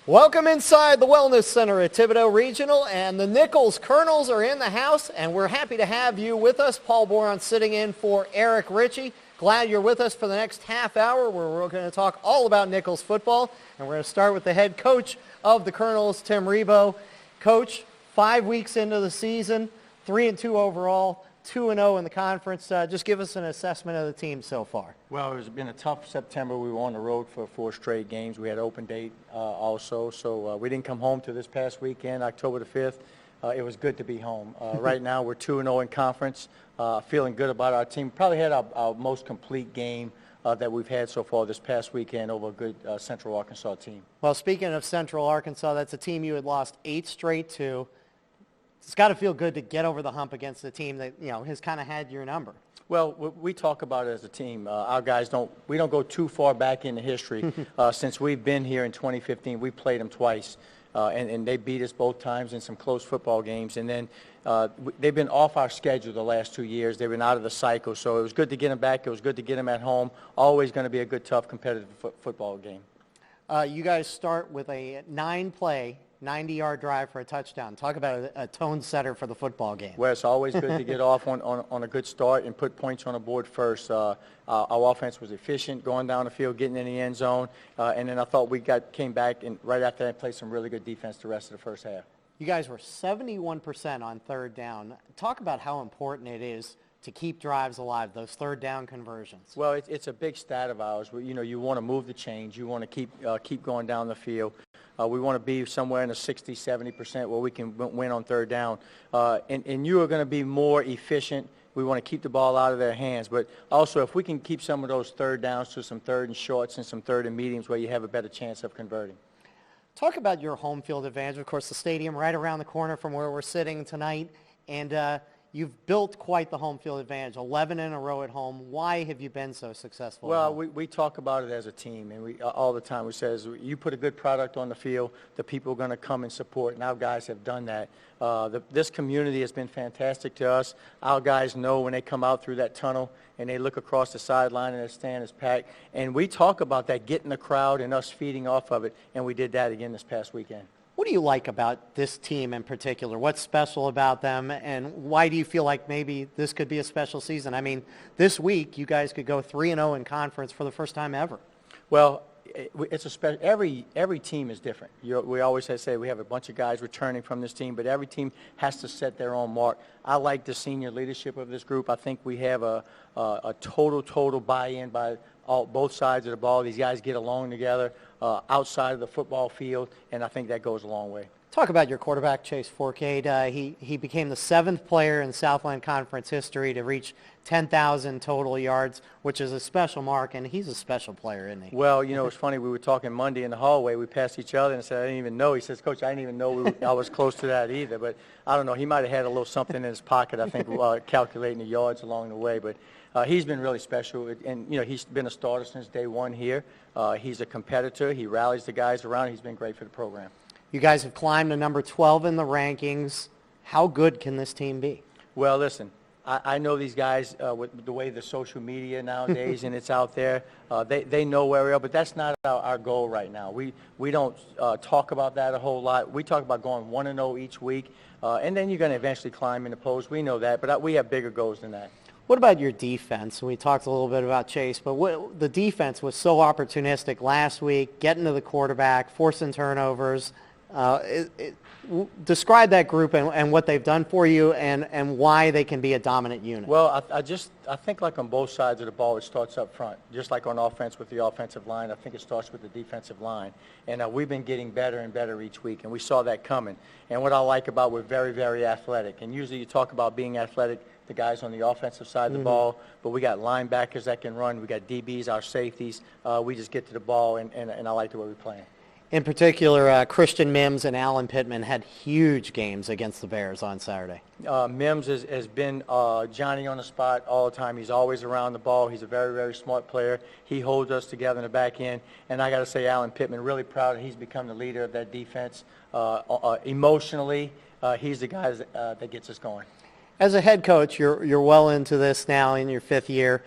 Welcome inside the Wellness Center at Thibodaux Regional, and the Nichols Colonels are in the house, and we're happy to have you with us. Paul Boron sitting in for Eric Ritchie. Glad you're with us for the next half hour, where we're going to talk all about Nichols football, and we're going to start with the head coach of the Colonels, Tim Rebo. Coach, 5 weeks into the season, 3-2 overall, 2-0 in the conference. Just give us an assessment of the team so far. Well, it's been a tough September. We were on the road for 4 straight games. We had an open date also, so we didn't come home to this past weekend, October the 5th. It was good to be home. Right now, we're 2-0 in conference, feeling good about our team. Probably had our most complete game that we've had so far this past weekend over a good Central Arkansas team. Well, speaking of Central Arkansas, that's a team you had lost 8 straight to. It's got to feel good to get over the hump against a team that, has kind of had your number. Well, we talk about it as a team. Our guys don't go too far back into history. Since we've been here in 2015, we played them twice, and they beat us both times in some close football games. And then they've been off our schedule the last 2 years. They've been out of the cycle, so it was good to get them back. It was good to get them at home. Always going to be a good, tough, competitive football game. You guys start with a 9-play, 90-yard drive for a touchdown. Talk about a tone setter for the football game. Well, it's always good to get off on a good start and put points on the board first. Our offense was efficient going down the field, getting in the end zone, and then I thought we came back and right after that played some really good defense the rest of the first half. You guys were 71% on third down. Talk about how important it is to keep drives alive, those third down conversions. Well, it's a big stat of ours. You want to move the chains. You want to keep going down the field. We want to be somewhere in the 60, 70% where we can win on third down. And you are going to be more efficient. We want to keep the ball out of their hands. But also, if we can keep some of those third downs to some third and shorts and some third and mediums where you have a better chance of converting. Talk about your home field advantage. Of course, the stadium right around the corner from where we're sitting tonight. And you've built quite the home field advantage, 11 in a row at home. Why have you been so successful? Well, we talk about it as a team, and we all the time. We says you put a good product on the field, the people are going to come and support, and our guys have done that. This community has been fantastic to us. Our guys know when they come out through that tunnel and they look across the sideline and the stand is packed. And we talk about that, getting the crowd and us feeding off of it, and we did that again this past weekend. What do you like about this team in particular? What's special about them, and why do you feel like maybe this could be a special season? I mean, this week you guys could go 3-0 in conference for the first time ever. Well, it's every team is different. We always say we have a bunch of guys returning from this team, but every team has to set their own mark. I like the senior leadership of this group. I think we have a total buy-in by both sides of the ball. These guys get along together outside of the football field, and I think that goes a long way. Talk about your quarterback, Chase Forcade. He became the 7th player in Southland Conference history to reach 10,000 total yards, which is a special mark, and he's a special player, isn't he? Well, it's funny. We were talking Monday in the hallway. We passed each other and said, I didn't even know. He says, Coach, I didn't even know I was close to that either. But I don't know. He might have had a little something in his pocket, I think, calculating the yards along the way. But he's been really special, and, he's been a starter since day one here. He's a competitor. He rallies the guys around. He's been great for the program. You guys have climbed to number 12 in the rankings. How good can this team be? Well, listen, I know these guys with the way the social media nowadays and it's out there, they know where we are, but that's not our goal right now. We don't talk about that a whole lot. We talk about going 1-0 each week, and then you're going to eventually climb in the polls. We know that, but we have bigger goals than that. What about your defense? We talked a little bit about Chase, but the defense was so opportunistic last week, getting to the quarterback, forcing turnovers. Describe that group and what they've done for you and why they can be a dominant unit. Well, I think like on both sides of the ball, it starts up front. Just like on offense with the offensive line, I think it starts with the defensive line. And we've been getting better and better each week, and we saw that coming. And what I like about we're very, very athletic. And usually you talk about being athletic, the guys on the offensive side of the ball, but we got linebackers that can run. We got DBs, our safeties. We just get to the ball, and I like the way we're playing. In particular, Christian Mims and Alan Pittman had huge games against the Bears on Saturday. Mims has been Johnny on the spot all the time. He's always around the ball. He's a very, very smart player. He holds us together in the back end. And I got to say, Alan Pittman, really proud that he's become the leader of that defense. Emotionally, he's the guy that gets us going. As a head coach, you're well into this now in your 5th year.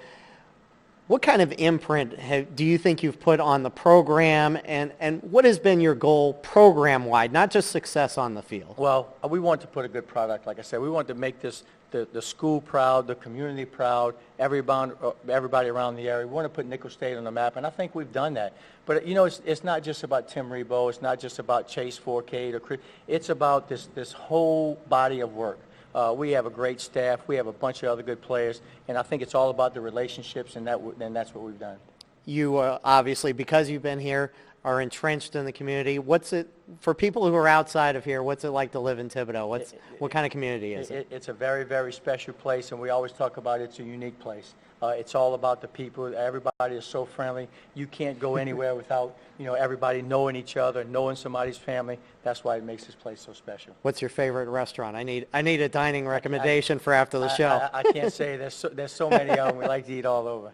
What kind of imprint do you think you've put on the program, and what has been your goal program-wide, not just success on the field? Well, we want to put a good product, like I said. We want to make this the school proud, the community proud, everybody around the area. We want to put Nicholls State on the map, and I think we've done that. But, you know, it's not just about Tim Rebow. It's not just about Chase Forcade. It's about this whole body of work. We have a great staff. We have a bunch of other good players, and I think it's all about the relationships, and that's what we've done. You obviously, because you've been here, are entrenched in the community. What's it, for people who are outside of here, what's it like to live in Thibodaux? What kind of community is it? It's a very, very special place, and we always talk about it's a unique place. It's all about the people. Everybody is so friendly. You can't go anywhere without, you know, everybody knowing each other, knowing somebody's family. That's why it makes this place so special. What's your favorite restaurant? I need a dining recommendation for after the show. I can't say. There's so many of them. We like to eat all over.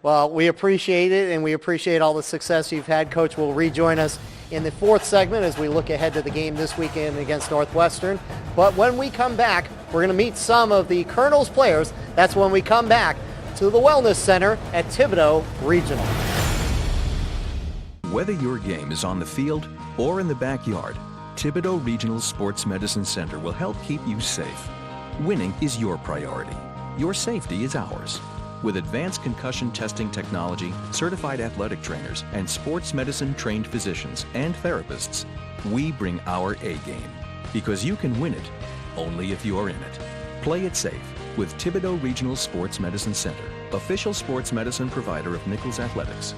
Well, we appreciate it, and we appreciate all the success you've had. Coach will rejoin us in the 4th segment as we look ahead to the game this weekend against Northwestern. But when we come back, we're going to meet some of the Colonels players. That's when we come back to the Wellness Center at Thibodaux Regional. Whether your game is on the field or in the backyard, Thibodaux Regional Sports Medicine Center will help keep you safe. Winning is your priority. Your safety is ours. With advanced concussion testing technology, certified athletic trainers, and sports medicine trained physicians and therapists, we bring our A game. Because you can win it only if you're in it. Play it safe with Thibodaux Regional Sports Medicine Center, official sports medicine provider of Nicholls Athletics.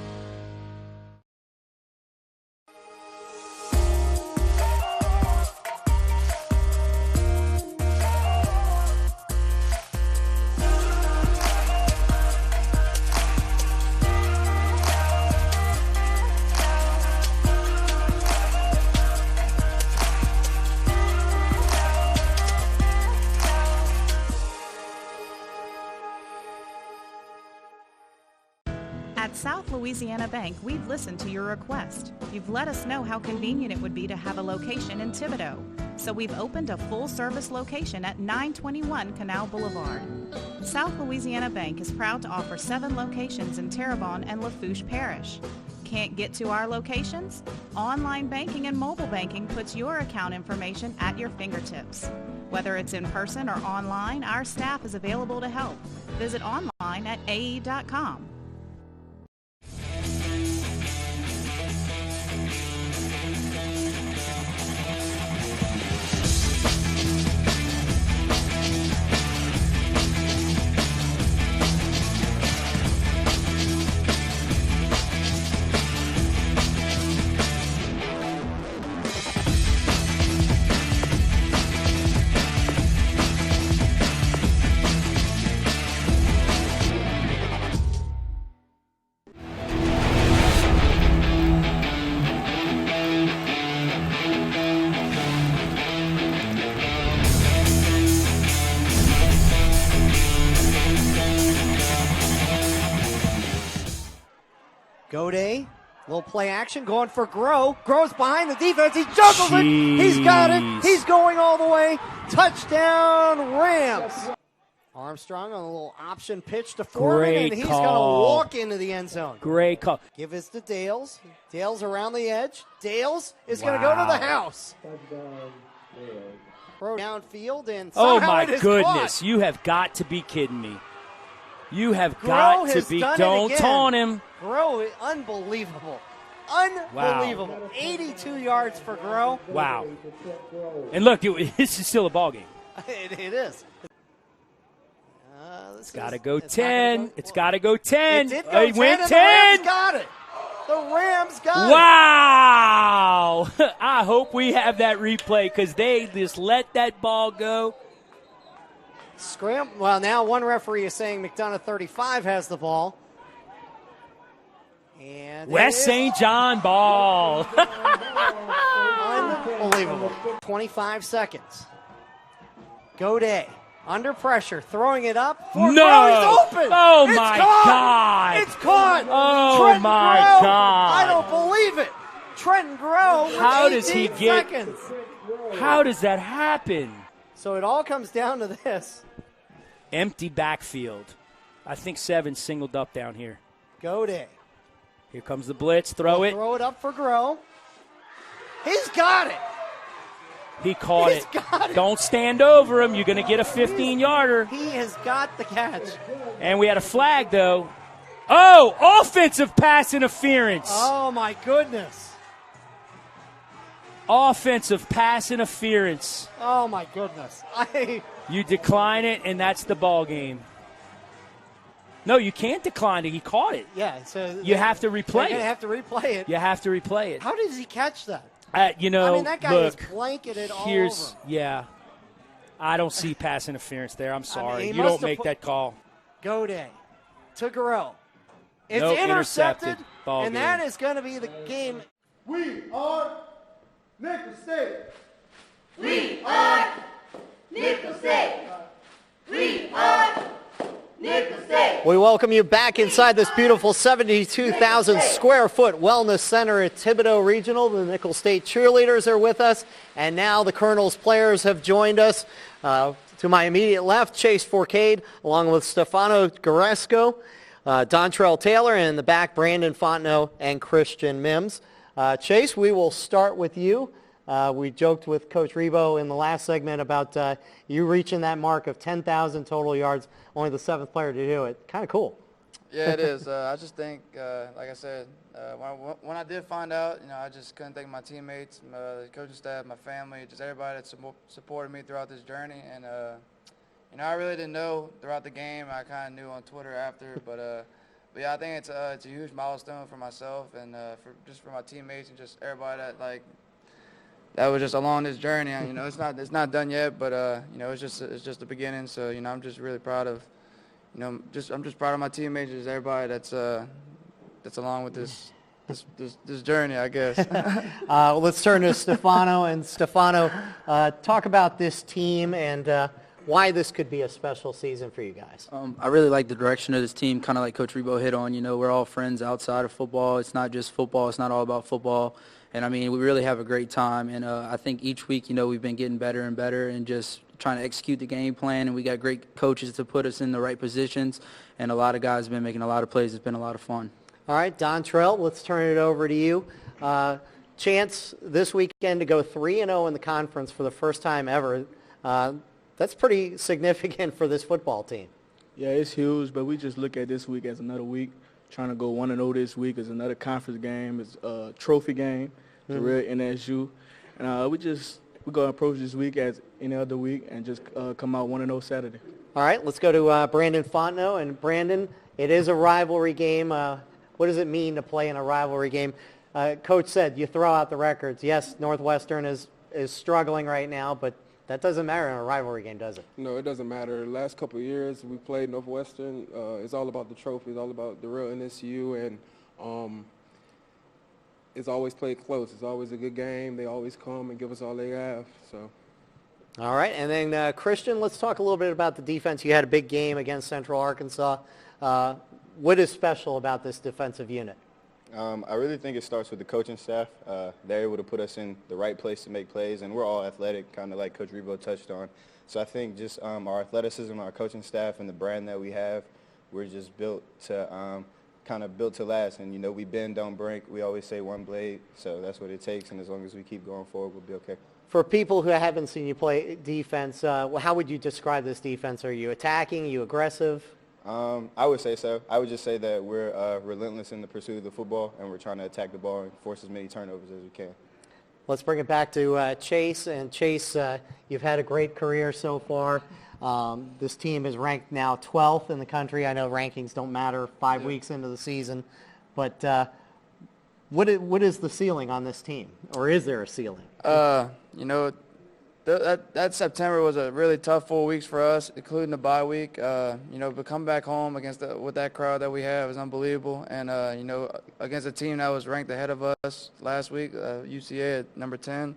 At South Louisiana Bank, we've listened to your request. You've let us know how convenient it would be to have a location in Thibodaux. So we've opened a full-service location at 921 Canal Boulevard. South Louisiana Bank is proud to offer 7 locations in Terrebonne and Lafourche Parish. Can't get to our locations? Online banking and mobile banking puts your account information at your fingertips. Whether it's in person or online, our staff is available to help. Visit online at ae.com. Gode, little play action, going for Grow. Grow's behind the defense. He juggles it. He's got it. He's going all the way. Touchdown, Rams. Armstrong on a little option pitch to Foreman, and he's going to walk into the end zone. Great call. Give this to Dales. Dales around the edge. Dales is going to go to the house. Throw downfield, and oh somehow my it is goodness, caught. you have got to be kidding me. You have got to be. Don't taunt him. Grow, unbelievable. Unbelievable. Wow. 82 yards for Grow. Wow. And look, this is still a ball game. It is. It's got to go 10. It's got to go 10. It did go 10, went and 10. The Rams got it. The Rams got wow. I hope we have that replay because they just let that ball go. Well, now one referee is saying McDonough 35 has the ball. And West St. John ball. Unbelievable. 25 seconds. Gode under pressure, throwing it up. No. He's open. Oh, it's my caught. God. It's caught. Oh, Trenton my Grow. God. I don't believe it. Trenton Grow with How 18 does he get? seconds. How does that happen? So it all comes down to this. Empty backfield. I think 7 singled up down here. Go day. Here comes the blitz. Throw it. Throw it up for Groh. He's got it. He caught He's got it. Don't stand over him. You're going to get a 15-yarder. He has got the catch. And we had a flag, though. Oh, offensive pass interference. Oh, my goodness. Offensive pass interference. Oh, my goodness. You decline it, and that's the ball game. No, you can't decline it. He caught it. Yeah. So you have to replay it. You're going to have to replay it. You have to replay it. How does he catch that? That guy is blanketed all over. Yeah. I don't see pass interference there. I'm sorry. you don't make that call. Go day to Garrell. It's Nope, intercepted, Ball and game. that is going to be the game. We are Nickel State. We are Nickel State. We are Nickel State. We welcome you back inside this beautiful 72,000 square foot wellness center at Thibodaux Regional. The Nickel State cheerleaders are with us, and now the Colonel's players have joined us. To my immediate left, Chase Forcade, along with Stefano Garesco, Dontrell Taylor, and in the back, Brandon Fontenot and Christian Mims. Chase, we will start with you. We joked with Coach Rebo in the last segment about you reaching that mark of 10,000 total yards, only the 7th player to do it. Kind of cool. Yeah, it is. I just think, like I said, when I did find out, I just couldn't thank my teammates, the coaching staff, my family, just everybody that supported me throughout this journey. And, I really didn't know throughout the game. I kind of knew on Twitter after. But yeah, I think it's a huge milestone for myself and for my teammates and just everybody that was just along this journey. It's not done yet, but it's just the beginning. So I'm just really proud of I'm just proud of my teammates, just everybody that's along with this journey, I guess. Let's turn to Stefano. And Stefano, talk about this team and why this could be a special season for you guys. I really like the direction of this team, kind of like Coach Rebo hit on. We're all friends outside of football. It's not just football. It's not all about football. And, we really have a great time. And I think each week, we've been getting better and better and just trying to execute the game plan. And we got great coaches to put us in the right positions. And a lot of guys have been making a lot of plays. It's been a lot of fun. All right, Dontrell, let's turn it over to you. Chance this weekend to go 3-0 in the conference for the first time ever. That's pretty significant for this football team. Yeah, it's huge, but we just look at this week as another week. Trying to go 1-0 this week is another conference game. It's a trophy game. It's a real NSU. And we're going to approach this week as any other week and just come out 1-0 Saturday. All right, let's go to Brandon Fontenot. And Brandon, it is a rivalry game. What does it mean to play in a rivalry game? Coach said you throw out the records. Yes, Northwestern is struggling right now, but that doesn't matter in a rivalry game, does it? No, it doesn't matter. The last couple of years we played Northwestern. It's all about the trophy. It's all about the real NSU, and it's always played close. It's always a good game. They always come and give us all they have. So. All right, and then Christian, let's talk a little bit about the defense. You had a big game against Central Arkansas. What is special about this defensive unit? I really think it starts with the coaching staff. They're able to put us in the right place to make plays, and we're all athletic, kind of like Coach Rebo touched on. So I think just our athleticism, our coaching staff, and the brand that we have, we're just built to built to last. And, we bend, don't break. We always say one blade, so that's what it takes. And as long as we keep going forward, we'll be okay. For people who haven't seen you play defense, how would you describe this defense? Are you attacking? Are you aggressive? I would say so. I would just say that we're relentless in the pursuit of the football, and we're trying to attack the ball and force as many turnovers as we can. Let's bring it back to Chase. And Chase, you've had a great career so far. This team is ranked now 12th in the country. I know rankings don't matter 5 weeks into the season, but what is the ceiling on this team, or is there a ceiling? That September was a really tough 4 weeks for us, including the bye week. But come back home with that crowd that we have is unbelievable. And, against a team that was ranked ahead of us last week, UCA at number 10,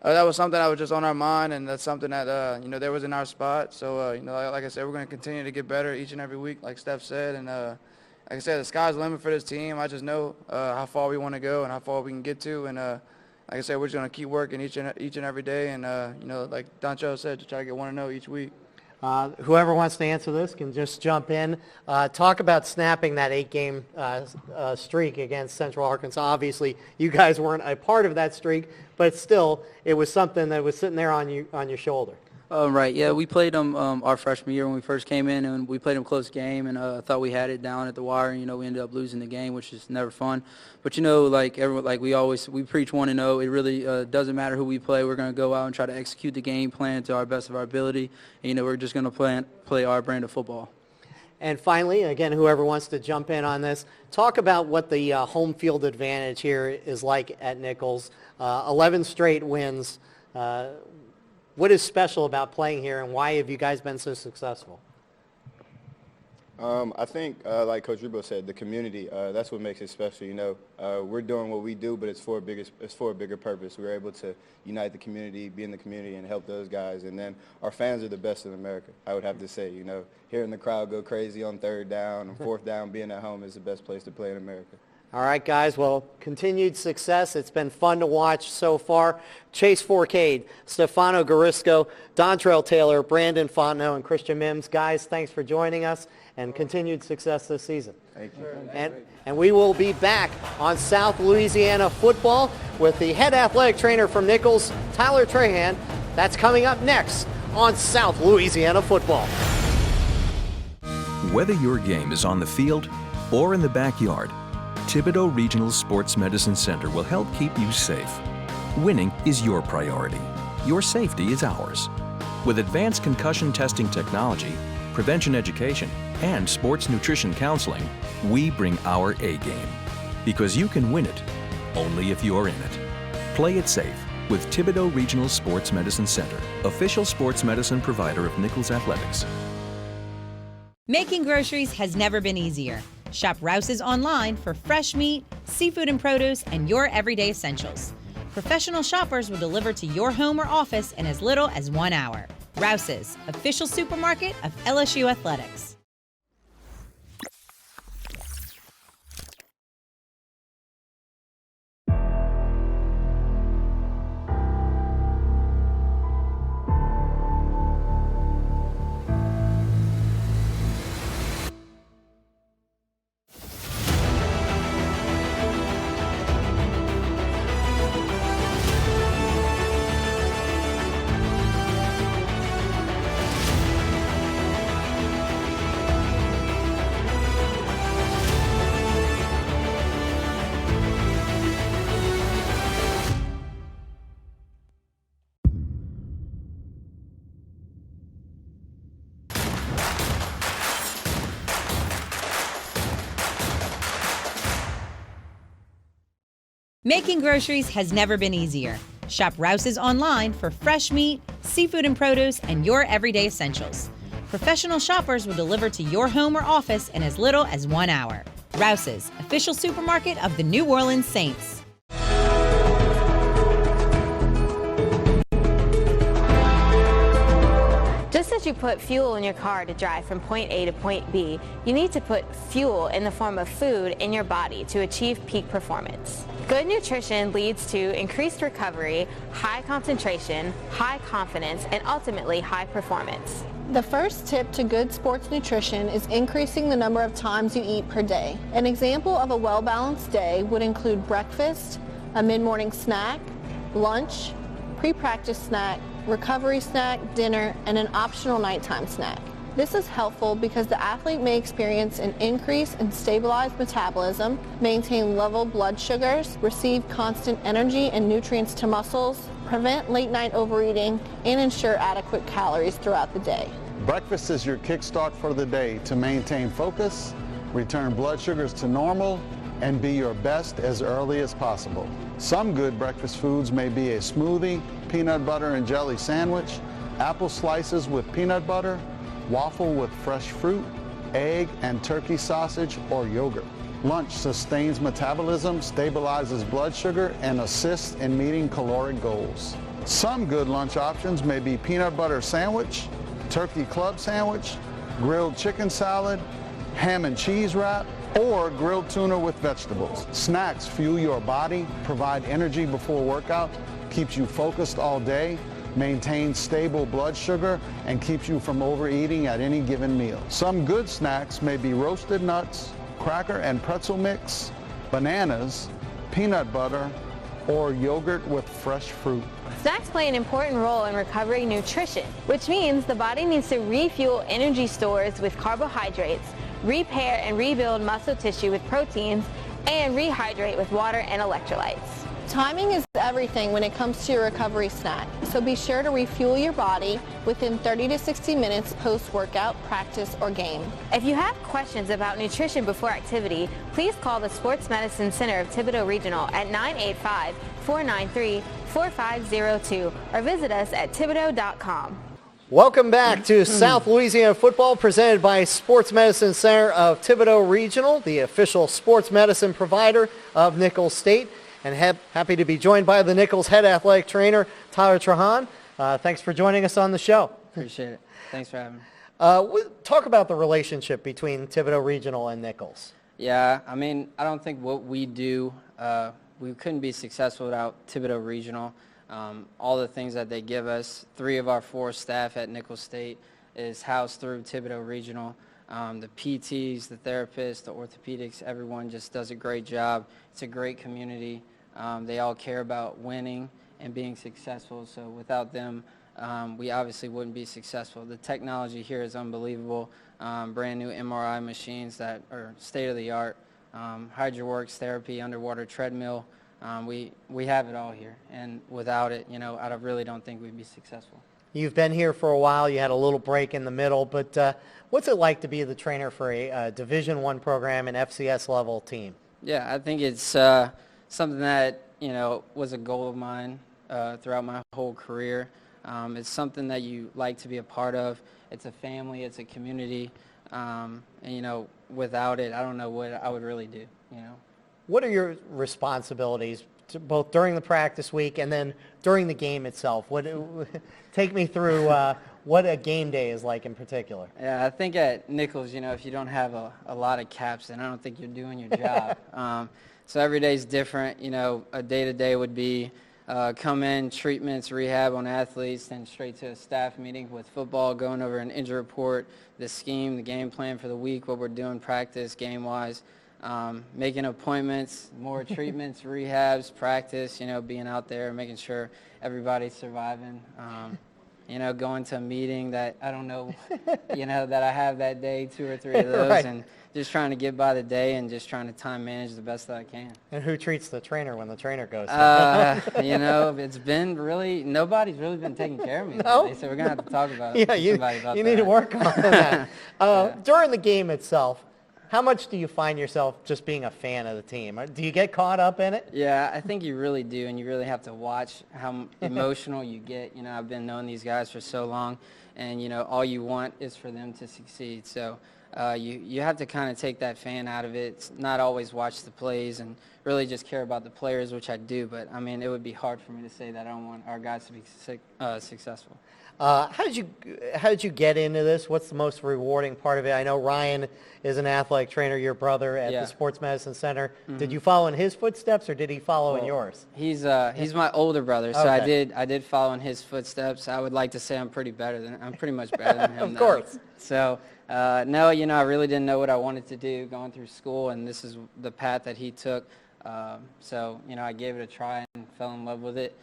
that was something that was just on our mind, and that's something that, there was in our spot. So, like I said, we're going to continue to get better each and every week, like Steph said. And, like I said, the sky's the limit for this team. I just know how far we want to go and how far we can get to. And, like I said, we're just going to keep working each and every day, and you know, like Doncho said, to try to get 1-0 each week. Whoever wants to answer this can just jump in. Talk about snapping that 8-game streak against Central Arkansas. Obviously, you guys weren't a part of that streak, but still, it was something that was sitting there on your shoulder. Right, yeah, we played them our freshman year when we first came in, and we played them close game, and I thought we had it down at the wire, and, we ended up losing the game, which is never fun. But, like everyone, like we preach 1-0. It really doesn't matter who we play. We're going to go out and try to execute the game plan to our best of our ability, and, we're just going to play our brand of football. And finally, again, whoever wants to jump in on this, talk about what the home field advantage here is like at Nichols. 11 straight wins. What is special about playing here, and why have you guys been so successful? I think, like Coach Rebo said, the community, that's what makes it special. We're doing what we do, but it's for a bigger purpose. We're able to unite the community, be in the community, and help those guys. And then our fans are the best in America, I would have to say. Hearing the crowd go crazy on 3rd down and 4th down, being at home is the best place to play in America. All right, guys. Well, continued success. It's been fun to watch so far. Chase Forcade, Stefano Garisco, Dontrell Taylor, Brandon Fontenot, and Christian Mims. Guys, thanks for joining us, and continued success this season. Thank you. And we will be back on South Louisiana football with the head athletic trainer from Nichols, Tyler Trahan. That's coming up next on South Louisiana football. Whether your game is on the field or in the backyard, Thibodeau Regional Sports Medicine Center will help keep you safe. Winning is your priority. Your safety is ours. With advanced concussion testing technology, prevention education, and sports nutrition counseling, we bring our A game. Because you can win it only if you're in it. Play it safe with Thibodeau Regional Sports Medicine Center, official sports medicine provider of Nichols Athletics. Making groceries has never been easier. Shop Rouse's online for fresh meat, seafood and produce, and your everyday essentials. Professional shoppers will deliver to your home or office in as little as 1 hour. Rouse's, official supermarket of LSU Athletics. Making groceries has never been easier. Shop Rouse's online for fresh meat, seafood and produce, and your everyday essentials. Professional shoppers will deliver to your home or office in as little as 1 hour. Rouse's, official supermarket of the New Orleans Saints. Just as you put fuel in your car to drive from point A to point B, you need to put fuel in the form of food in your body to achieve peak performance. Good nutrition leads to increased recovery, high concentration, high confidence, and ultimately high performance. The first tip to good sports nutrition is increasing the number of times you eat per day. An example of a well-balanced day would include breakfast, a mid-morning snack, lunch, pre-practice snack, recovery snack, dinner, and an optional nighttime snack. This is helpful because the athlete may experience an increase in stabilized metabolism, maintain level blood sugars, receive constant energy and nutrients to muscles, prevent late-night overeating, and ensure adequate calories throughout the day. Breakfast is your kickstart for the day to maintain focus, return blood sugars to normal, and be your best as early as possible. Some good breakfast foods may be a smoothie, peanut butter and jelly sandwich, apple slices with peanut butter, waffle with fresh fruit, egg and turkey sausage or yogurt. Lunch sustains metabolism, stabilizes blood sugar, and assists in meeting caloric goals. Some good lunch options may be peanut butter sandwich, turkey club sandwich, grilled chicken salad, ham and cheese wrap, or grilled tuna with vegetables. Snacks fuel your body, provide energy before workout, keeps you focused all day, maintains stable blood sugar, and keeps you from overeating at any given meal. Some good snacks may be roasted nuts, cracker and pretzel mix, bananas, peanut butter, or yogurt with fresh fruit. Snacks play an important role in recovering nutrition, which means the body needs to refuel energy stores with carbohydrates, repair and rebuild muscle tissue with proteins, and rehydrate with water and electrolytes. Timing is everything when it comes to your recovery snack, so be sure to refuel your body within 30 to 60 minutes post-workout, practice, or game. If you have questions about nutrition before activity, please call the Sports Medicine Center of Thibodaux Regional at 985-493-4502 or visit us at thibodaux.com. Welcome back to South Louisiana football, presented by Sports Medicine Center of Thibodaux Regional, the official sports medicine provider of Nichols State. And happy to be joined by the Nichols head athletic trainer, Tyler Trahan. Thanks for joining us on the show. Appreciate it. Thanks for having me. Talk about the relationship between Thibodaux Regional and Nichols. Yeah, I mean, I don't think what we do, we couldn't be successful without Thibodaux Regional. All the things that they give us, 3 of our 4 staff at Nichols State is housed through Thibodaux Regional. The PTs, the therapists, the orthopedics, everyone just does a great job. It's a great community. They all care about winning and being successful, so without them, we obviously wouldn't be successful. The technology here is unbelievable. Brand new MRI machines that are state-of-the-art. HydroWorks therapy, underwater treadmill. We have it all here, and without it, I really don't think we'd be successful. You've been here for a while. You had a little break in the middle, but what's it like to be the trainer for a Division I program and FCS level team? Yeah, I think it's something that was a goal of mine throughout my whole career. It's something that you like to be a part of. It's a family. It's a community. And without it, I don't know what I would really do. What are your responsibilities, both during the practice week and then during the game itself? Take me through what a game day is like in particular. Yeah, I think at Nichols, if you don't have a lot of caps, then I don't think you're doing your job. So every day is different. A day-to-day would be come in, treatments, rehab on athletes, then straight to a staff meeting with football, going over an injury report, the scheme, the game plan for the week, what we're doing practice, game-wise. Making appointments, more treatments, rehabs, practice, being out there, making sure everybody's surviving. Going to a meeting that I don't know, that I have that day, 2 or 3 of those, right. And just trying to get by the day and just trying to time manage the best that I can. And who treats the trainer when the trainer goes? It's been really, nobody's really been taking care of me No? lately, so we're going to have to talk about you need to work on that. During the game itself, how much do you find yourself just being a fan of the team? Do you get caught up in it? Yeah, I think you really do, and you really have to watch how emotional you get. I've been knowing these guys for so long, and, all you want is for them to succeed. So you have to kind of take that fan out of it. It's not always watch the plays and really just care about the players, which I do. But, I mean, it would be hard for me to say that I don't want our guys to be successful. How did you get into this? What's the most rewarding part of it? I know Ryan is an athletic trainer, your brother at the Sports Medicine Center. Mm-hmm. Did you follow in his footsteps, or did he follow in yours? He's my older brother, so okay. I did follow in his footsteps. I would like to say I'm pretty much better than him. Of course. So no, I really didn't know what I wanted to do going through school, and this is the path that he took. So I gave it a try and fell in love with it.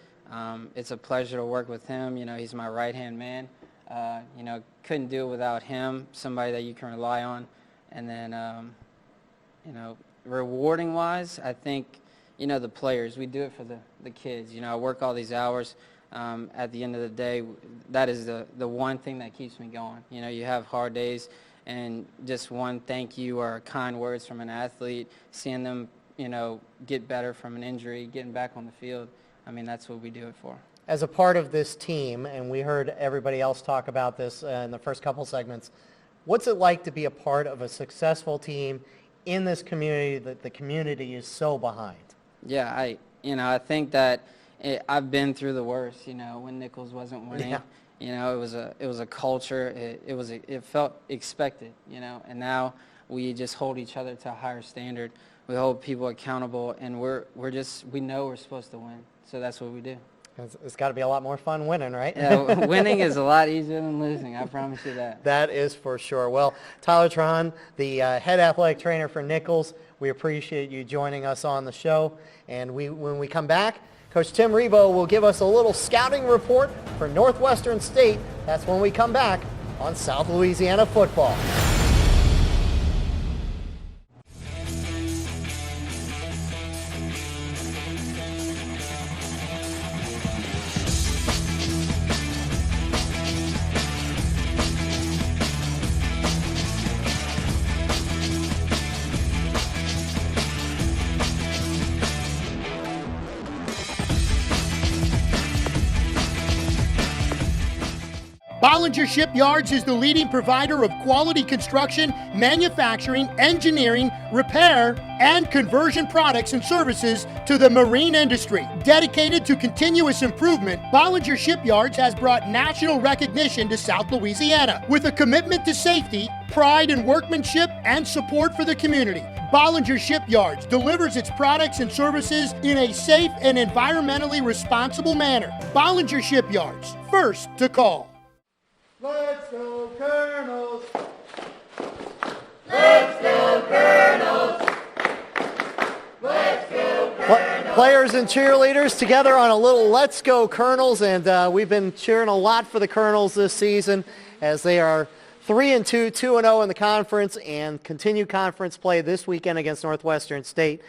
It's a pleasure to work with him. He's my right-hand man. Couldn't do it without him, somebody that you can rely on. And then, rewarding-wise, I think, the players. We do it for the kids. I work all these hours. At the end of the day, that is the one thing that keeps me going. You have hard days, and just one thank you or kind words from an athlete, seeing them, get better from an injury, getting back on the field. I mean, that's what we do it for. As a part of this team, and we heard everybody else talk about this in the first couple segments, what's it like to be a part of a successful team in this community that the community is so behind? Yeah, I think that I've been through the worst. When Nichols wasn't winning, it was a culture. It felt expected. And now we just hold each other to a higher standard. We hold people accountable, and we know we're supposed to win. So that's what we do. It's got to be a lot more fun winning, right? Yeah, winning is a lot easier than losing. I promise you that. That is for sure. Well, Tyler Trahan, the head athletic trainer for Nichols, we appreciate you joining us on the show. And when we come back, Coach Tim Rebowe will give us a little scouting report for Northwestern State. That's when we come back on South Louisiana Football. Bollinger Shipyards is the leading provider of quality construction, manufacturing, engineering, repair, and conversion products and services to the marine industry. Dedicated to continuous improvement, Bollinger Shipyards has brought national recognition to South Louisiana with a commitment to safety, pride in workmanship, and support for the community. Bollinger Shipyards delivers its products and services in a safe and environmentally responsible manner. Bollinger Shipyards, first to call. Let's go, Colonels! Let's go, Colonels! Let's go, Colonels! Players and cheerleaders together on a little Let's Go Colonels, and we've been cheering a lot for the Colonels this season as they are 3-2, 2-0 in the conference, and continue conference play this weekend against Northwestern State.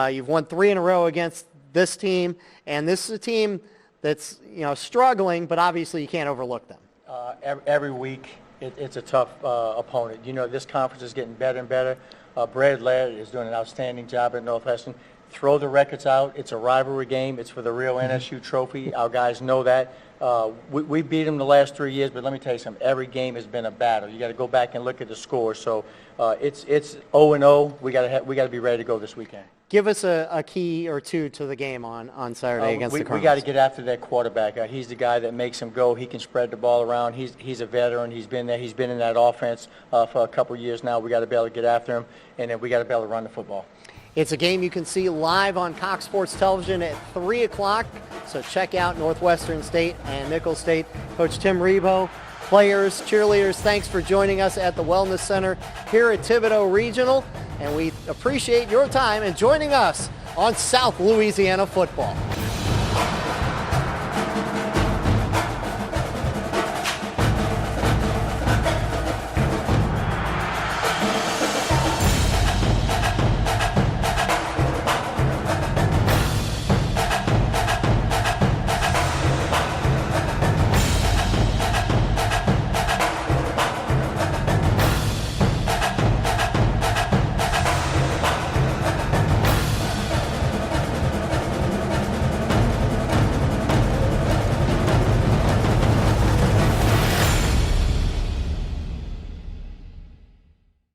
You've won 3 in a row against this team, and this is a team that's struggling, but obviously you can't overlook them. Every week, it's a tough opponent. This conference is getting better and better. Brad Laird is doing an outstanding job at Northwestern. Throw the records out. It's a rivalry game. It's for the real NSU trophy. Our guys know that. We beat them the last 3 years, but let me tell you something. Every game has been a battle. You got to go back and look at the score. So it's 0-0. We got to be ready to go this weekend. Give us a key or two to the game on Saturday against the Colonels. We got to get after that quarterback. He's the guy that makes him go. He can spread the ball around. He's a veteran. He's been there. He's been in that offense for a couple of years now. We got to be able to get after him, and then we got to be able to run the football. It's a game you can see live on Cox Sports Television at 3 o'clock, so check out Northwestern State and Nichols State. Coach Tim Rebowe, players, cheerleaders, thanks for joining us at the Wellness Center here at Thibodaux Regional, and we appreciate your time and joining us on South Louisiana Football.